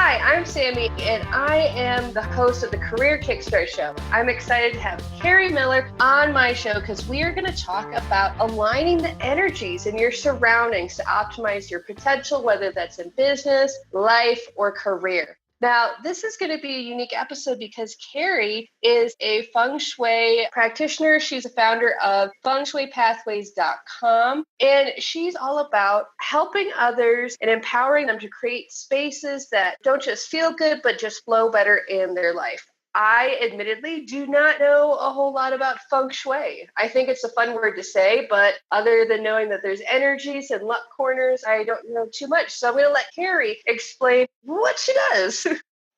Hi, I'm Sami, and I am the host of the Career Kickstart show. I'm excited to have Kerri Miller on my show because we are going to talk about aligning the energies in your surroundings to optimize your potential, whether that's in business, life, or career. Now, this is going to be a unique episode because Kerri is a Feng Shui practitioner. She's a founder of fengshuipathways.com, and she's all about helping others and empowering them to create spaces that don't just feel good, but just flow better in their life. I admittedly do not know a whole lot about Feng Shui. I think it's a fun word to say, but other than knowing that there's energies and luck corners, I don't know too much. So I'm going to let Kerri explain what she does.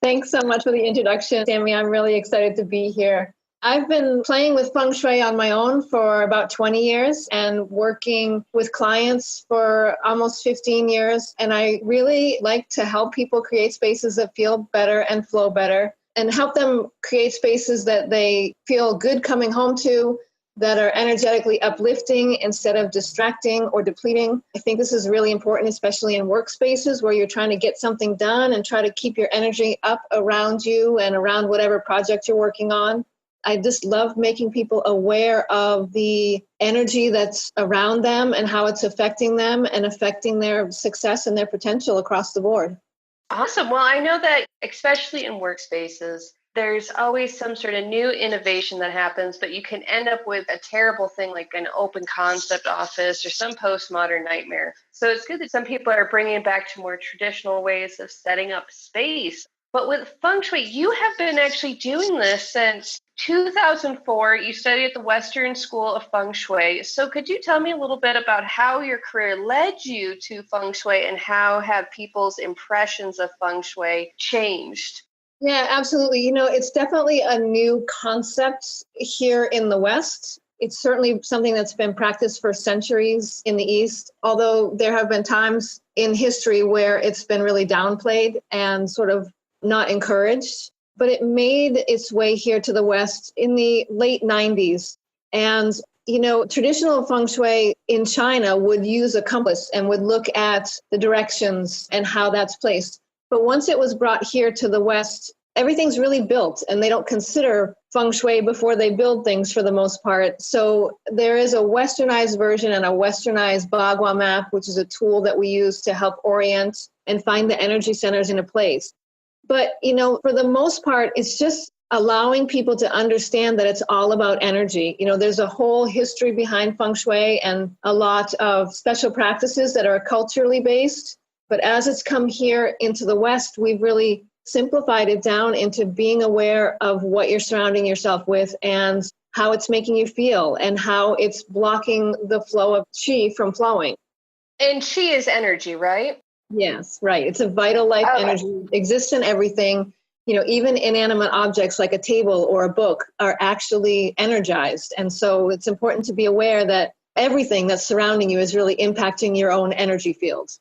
Thanks so much for the introduction, Sami. I'm really excited to be here. I've been playing with Feng Shui on my own for about 20 years and working with clients for almost 15 years. And I really like to help people create spaces that feel better and flow better, and help them create spaces that they feel good coming home to, that are energetically uplifting instead of distracting or depleting. I think this is really important, especially in workspaces where you're trying to get something done and try to keep your energy up around you and around whatever project you're working on. I just love making people aware of the energy that's around them and how it's affecting them and affecting their success and their potential across the board. Awesome. Well, I know that especially in workspaces, there's always some sort of new innovation that happens, but you can end up with a terrible thing like an open concept office or some postmodern nightmare. So it's good that some people are bringing it back to more traditional ways of setting up space. But with Feng Shui, you have been actually doing this since 2004. You studied at the Western School of Feng Shui. So could you tell me a little bit about how your career led you to Feng Shui and how have people's impressions of Feng Shui changed? Yeah, absolutely. It's definitely a new concept here in the West. It's certainly something that's been practiced for centuries in the East, although there have been times in history where it's been really downplayed and sort of not encouraged. But it made its way here to the West in the late 90s. And, traditional Feng Shui in China would use a compass and would look at the directions and how that's placed. But once it was brought here to the West, everything's really built, and they don't consider Feng Shui before they build things for the most part. So there is a westernized version and a westernized Bagua map, which is a tool that we use to help orient and find the energy centers in a place. But, for the most part, it's just allowing people to understand that it's all about energy. There's a whole history behind Feng Shui and a lot of special practices that are culturally based. But as it's come here into the West, we've really simplified it down into being aware of what you're surrounding yourself with and how it's making you feel and how it's blocking the flow of qi from flowing. And qi is energy, right? Yes, right. It's a vital life energy. It exists in everything. Even inanimate objects like a table or a book are actually energized. And so it's important to be aware that everything that's surrounding you is really impacting your own energy fields.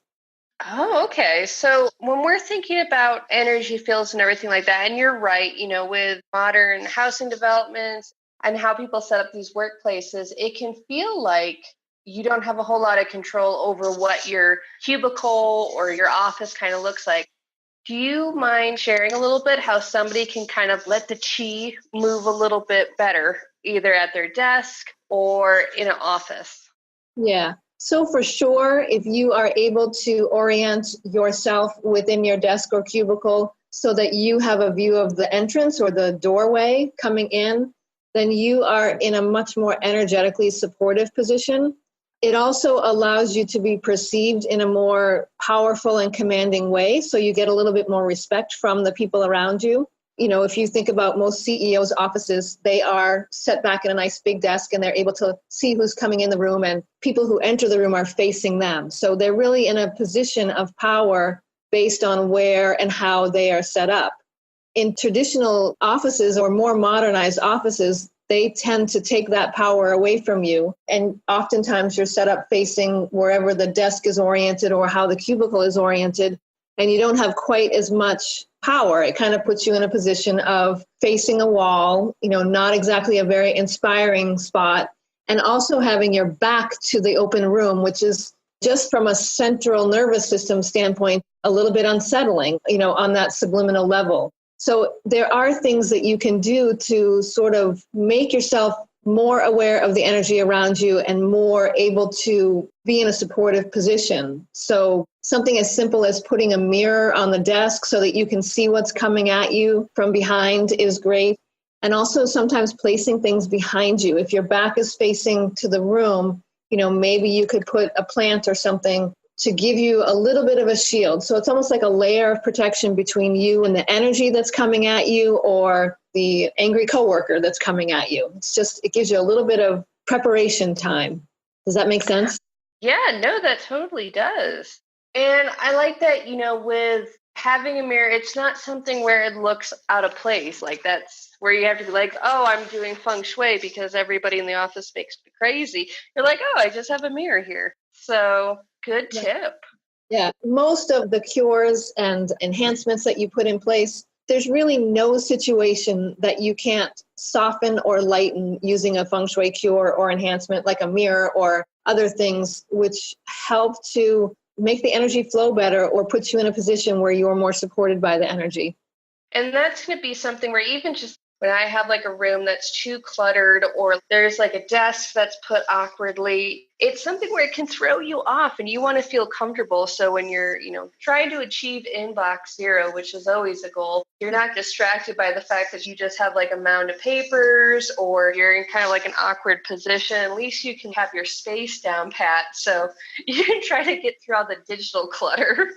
Oh, okay. So when we're thinking about energy fields and everything like that, and you're right, with modern housing developments and how people set up these workplaces, it can feel like you don't have a whole lot of control over what your cubicle or your office kind of looks like. Do you mind sharing a little bit how somebody can kind of let the qi move a little bit better, either at their desk or in an office? Yeah. So for sure, if you are able to orient yourself within your desk or cubicle so that you have a view of the entrance or the doorway coming in, then you are in a much more energetically supportive position. It also allows you to be perceived in a more powerful and commanding way. So you get a little bit more respect from the people around you. If you think about most CEOs' offices, they are set back in a nice big desk and they're able to see who's coming in the room, and people who enter the room are facing them. So they're really in a position of power based on where and how they are set up. In traditional offices or more modernized offices, they tend to take that power away from you. And oftentimes you're set up facing wherever the desk is oriented or how the cubicle is oriented, and you don't have quite as much power. It kind of puts you in a position of facing a wall, not exactly a very inspiring spot, and also having your back to the open room, which is just from a central nervous system standpoint, a little bit unsettling, on that subliminal level. So there are things that you can do to sort of make yourself more aware of the energy around you and more able to be in a supportive position. So something as simple as putting a mirror on the desk so that you can see what's coming at you from behind is great. And also sometimes placing things behind you. If your back is facing to the room, maybe you could put a plant or something to give you a little bit of a shield. So it's almost like a layer of protection between you and the energy that's coming at you or the angry coworker that's coming at you. It gives you a little bit of preparation time. Does that make sense? Yeah, no, that totally does. And I like that, with having a mirror, it's not something where it looks out of place. Like that's where you have to be like, oh, I'm doing Feng Shui because everybody in the office makes me crazy. You're like, oh, I just have a mirror here. So good tip. Yeah, most of the cures and enhancements that you put in place, there's really no situation that you can't soften or lighten using a Feng Shui cure or enhancement like a mirror or other things which help to make the energy flow better or put you in a position where you're more supported by the energy. And that's going to be something where even just when I have like a room that's too cluttered or there's like a desk that's put awkwardly, it's something where it can throw you off and you want to feel comfortable. So when you're, trying to achieve inbox zero, which is always a goal, you're not distracted by the fact that you just have like a mound of papers or you're in kind of like an awkward position. At least you can have your space down pat. So you can try to get through all the digital clutter.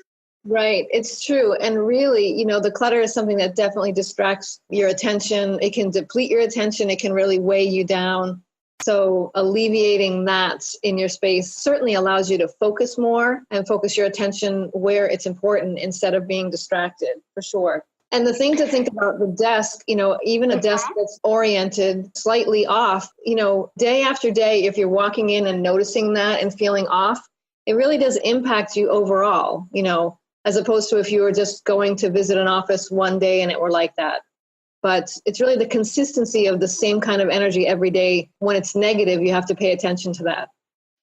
Right. It's true. And really, the clutter is something that definitely distracts your attention. It can deplete your attention. It can really weigh you down. So alleviating that in your space certainly allows you to focus more and focus your attention where it's important instead of being distracted, for sure. And the thing to think about the desk, even a desk that's oriented slightly off, day after day, if you're walking in and noticing that and feeling off, it really does impact you overall, as opposed to if you were just going to visit an office one day and it were like that. But it's really the consistency of the same kind of energy every day. When it's negative, you have to pay attention to that.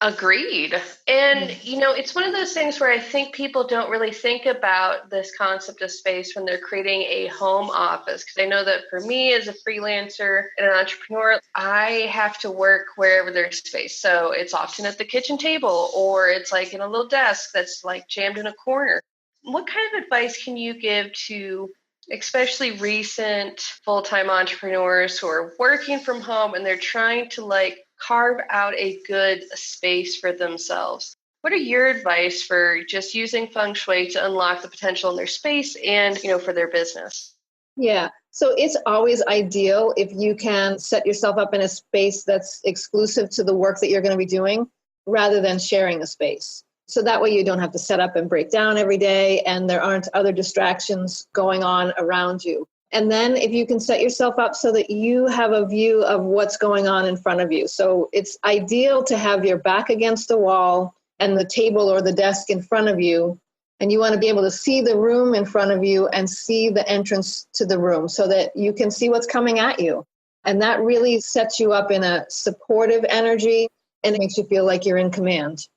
Agreed. And, it's one of those things where I think people don't really think about this concept of space when they're creating a home office. Because I know that for me as a freelancer and an entrepreneur, I have to work wherever there's space. So it's often at the kitchen table or it's like in a little desk that's like jammed in a corner. What kind of advice can you give to especially recent full-time entrepreneurs who are working from home and they're trying to carve out a good space for themselves? What are your advice for just using Feng Shui to unlock the potential in their space and, for their business? Yeah. So it's always ideal if you can set yourself up in a space that's exclusive to the work that you're going to be doing rather than sharing a space. So that way you don't have to set up and break down every day and there aren't other distractions going on around you. And then if you can set yourself up so that you have a view of what's going on in front of you. So it's ideal to have your back against the wall and the table or the desk in front of you. And you want to be able to see the room in front of you and see the entrance to the room so that you can see what's coming at you. And that really sets you up in a supportive energy and it makes you feel like you're in command.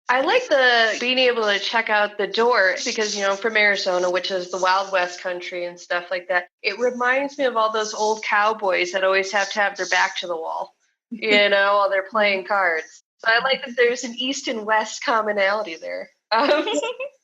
I like the being able to check out the door because, from Arizona, which is the Wild West country and stuff like that, it reminds me of all those old cowboys that always have to have their back to the wall, while they're playing cards. So I like that there's an East and West commonality there.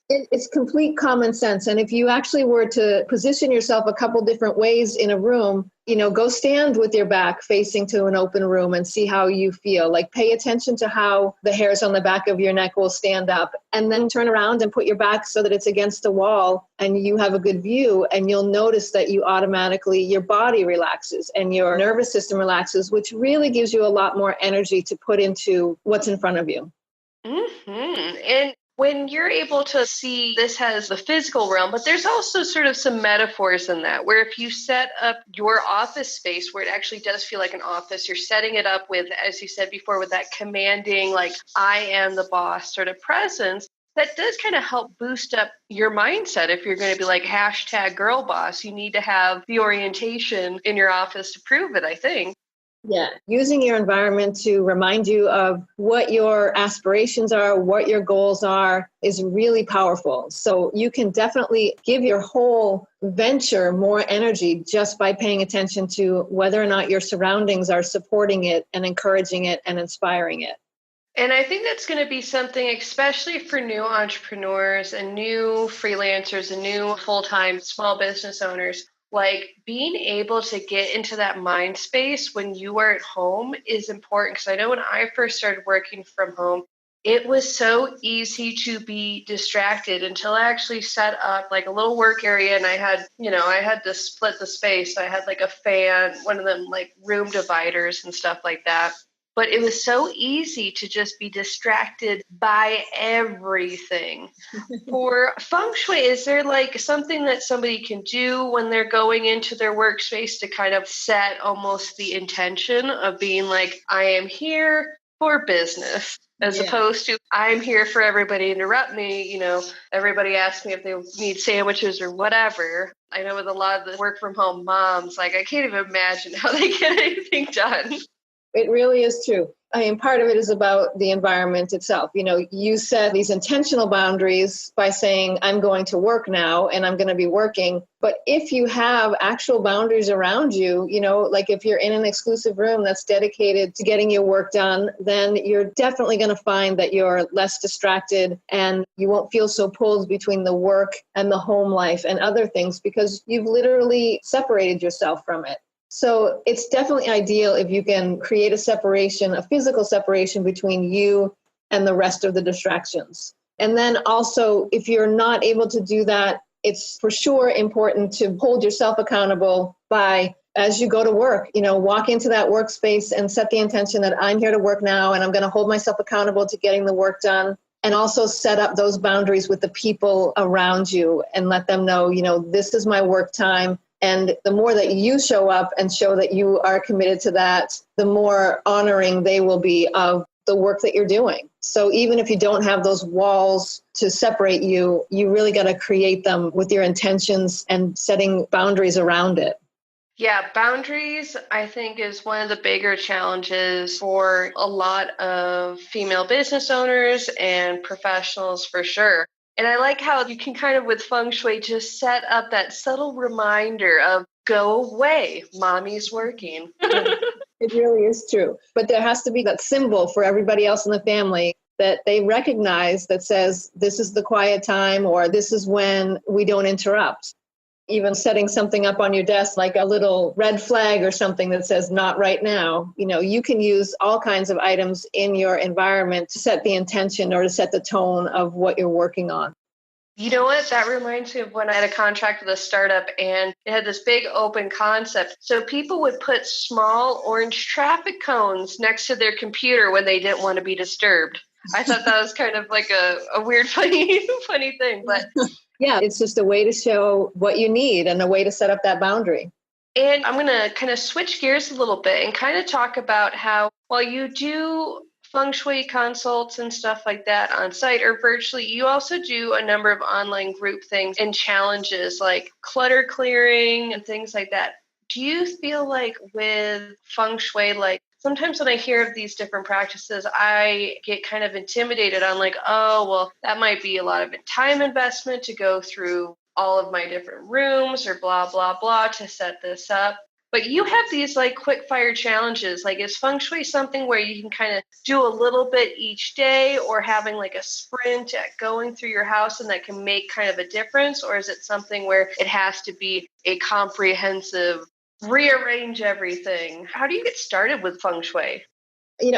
It's complete common sense. And if you actually were to position yourself a couple different ways in a room, go stand with your back facing to an open room and see how you feel. Pay attention to how the hairs on the back of your neck will stand up and then turn around and put your back so that it's against the wall and you have a good view. And you'll notice that your body relaxes and your nervous system relaxes, which really gives you a lot more energy to put into what's in front of you. Mm-hmm. And when you're able to see this has the physical realm, but there's also sort of some metaphors in that, where if you set up your office space where it actually does feel like an office, you're setting it up with, as you said before, with that commanding, I am the boss sort of presence, that does kind of help boost up your mindset. If you're going to be #girl boss, you need to have the orientation in your office to prove it, I think. Yeah, using your environment to remind you of what your aspirations are, what your goals are, is really powerful. So you can definitely give your whole venture more energy just by paying attention to whether or not your surroundings are supporting it and encouraging it and inspiring it. And I think that's going to be something, especially for new entrepreneurs and new freelancers and new full-time small business owners, like being able to get into that mind space when you are at home is important. Because I know when I first started working from home, it was so easy to be distracted until I actually set up like a little work area, and I had to split the space. So I had like a fan, one of them like room dividers and stuff like that. But it was so easy to just be distracted by everything. For Feng Shui, is there like something that somebody can do when they're going into their workspace to kind of set almost the intention of being like, I am here for business, as opposed to I'm here for everybody to interrupt me? Everybody asks me if they need sandwiches or whatever. I know with a lot of the work from home moms, like I can't even imagine how they get anything done. It really is true. I mean, part of it is about the environment itself. You set these intentional boundaries by saying, I'm going to work now and I'm going to be working. But if you have actual boundaries around you, like if you're in an exclusive room that's dedicated to getting your work done, then you're definitely going to find that you're less distracted and you won't feel so pulled between the work and the home life and other things because you've literally separated yourself from it. So it's definitely ideal if you can create a physical separation between you and the rest of the distractions. And then also, if you're not able to do that, it's for sure important to hold yourself accountable by, as you go to work, walk into that workspace and set the intention that I'm here to work now and I'm going to hold myself accountable to getting the work done. And also set up those boundaries with the people around you and let them know, this is my work time. And the more that you show up and show that you are committed to that, the more honoring they will be of the work that you're doing. So even if you don't have those walls to separate you, you really got to create them with your intentions and setting boundaries around it. Yeah, boundaries, I think, is one of the bigger challenges for a lot of female business owners and professionals for sure. And I like how you can kind of, with Feng Shui, just set up that subtle reminder of go away, mommy's working. It really is true. But there has to be that symbol for everybody else in the family that they recognize that says, this is the quiet time, or this is when we don't interrupt. Even setting something up on your desk, like a little red flag or something that says not right now, you can use all kinds of items in your environment to set the intention or to set the tone of what you're working on. You know what? That reminds me of when I had a contract with a startup and it had this big open concept. So people would put small orange traffic cones next to their computer when they didn't want to be disturbed. I thought that was kind of like a weird, funny thing, but yeah, it's just a way to show what you need and a way to set up that boundary. And I'm going to kind of switch gears a little bit and kind of talk about how, while you do Feng Shui consults and stuff like that on site or virtually, you also do a number of online group things and challenges like clutter clearing and things like that. Do you feel like with Feng Shui, like sometimes when I hear of these different practices, I get kind of intimidated on like, oh, well, that might be a lot of time investment to go through all of my different rooms or blah, blah, blah to set this up. But you have these like quick fire challenges. Like, is Feng Shui something where you can kind of do a little bit each day, or having like a sprint at going through your house and that can make kind of a difference? Or is it something where it has to be a comprehensive rearrange everything? How do you get started with Feng Shui?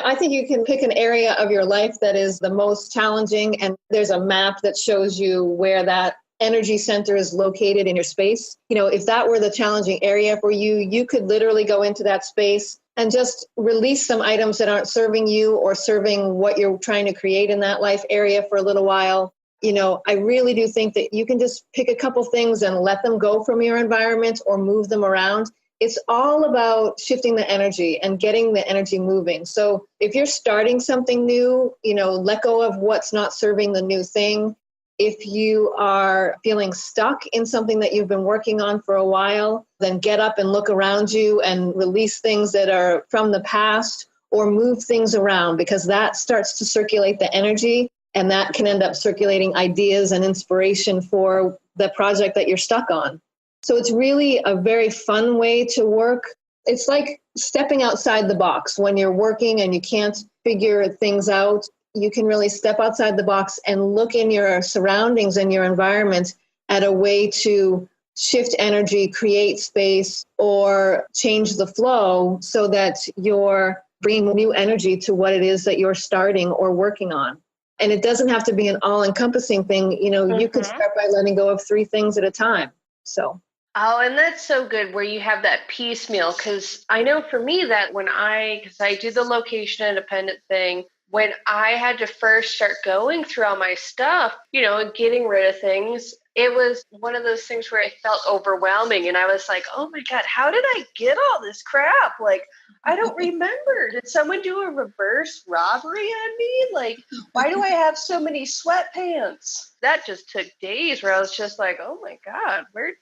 I think you can pick an area of your life that is the most challenging, and there's a map that shows you where that energy center is located in your space. If that were the challenging area for you, you could literally go into that space and just release some items that aren't serving you or serving what you're trying to create in that life area for a little while. I really do think that you can just pick a couple things and let them go from your environment or move them around. It's all about shifting the energy and getting the energy moving. So if you're starting something new, let go of what's not serving the new thing. If you are feeling stuck in something that you've been working on for a while, then get up and look around you and release things that are from the past, or move things around, because that starts to circulate the energy, and that can end up circulating ideas and inspiration for the project that you're stuck on. So it's really a very fun way to work. It's like stepping outside the box. When you're working and you can't figure things out, you can really step outside the box and look in your surroundings and your environment at a way to shift energy, create space, or change the flow so that you're bringing new energy to what it is that you're starting or working on. And it doesn't have to be an all-encompassing thing. You could start by letting go of 3 things at a time. So. Oh, and that's so good where you have that piecemeal, because I know for me that because I do the location independent thing, when I had to first start going through all my stuff, and getting rid of things, it was one of those things where it felt overwhelming. And I was like, oh my God, how did I get all this crap? Like, I don't remember. Did someone do a reverse robbery on me? Like, why do I have so many sweatpants? That just took days where I was just like, oh my God, where did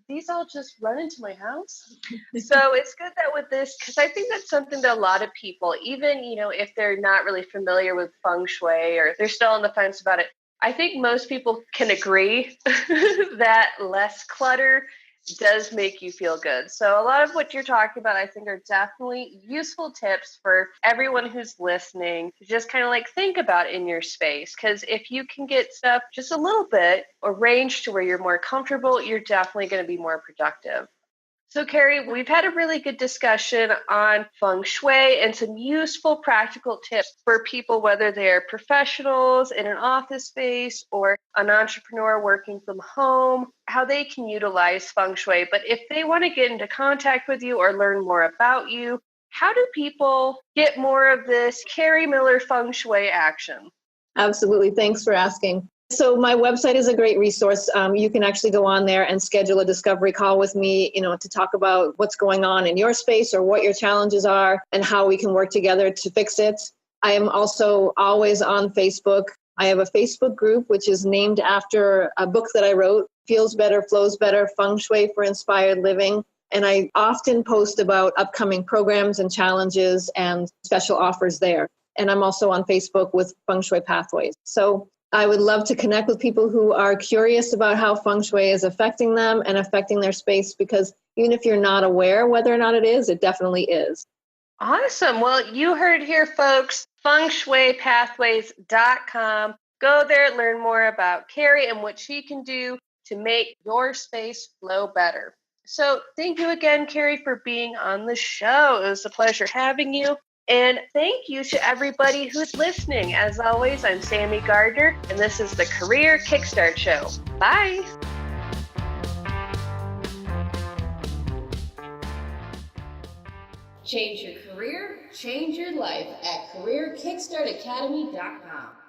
these all just run into my house? So it's good that with this, because I think that's something that a lot of people, even, if they're not really familiar with Feng Shui or they're still on the fence about it, I think most people can agree that less clutter does make you feel good. So a lot of what you're talking about, I think, are definitely useful tips for everyone who's listening to just kind of like think about in your space. Because if you can get stuff just a little bit arranged to where you're more comfortable, you're definitely going to be more productive. So, Kerri, we've had a really good discussion on Feng Shui and some useful practical tips for people, whether they're professionals in an office space or an entrepreneur working from home, how they can utilize Feng Shui. But if they want to get into contact with you or learn more about you, how do people get more of this Kerri Miller Feng Shui action? Absolutely. Thanks for asking. So my website is a great resource. You can actually go on there and schedule a discovery call with me, to talk about what's going on in your space or what your challenges are and how we can work together to fix it. I am also always on Facebook. I have a Facebook group, which is named after a book that I wrote, Feels Better, Flows Better, Feng Shui for Inspired Living. And I often post about upcoming programs and challenges and special offers there. And I'm also on Facebook with Feng Shui Pathways. So I would love to connect with people who are curious about how Feng Shui is affecting them and affecting their space, because even if you're not aware whether or not it is, it definitely is. Awesome. Well, you heard here, folks, fengshuipathways.com. Go there, learn more about Kerri and what she can do to make your space flow better. So thank you again, Kerri, for being on the show. It was a pleasure having you. And thank you to everybody who's listening. As always, I'm Sami Gardner, and this is the Career Kickstart Show. Bye. Change your career, change your life at CareerKickstartAcademy.com.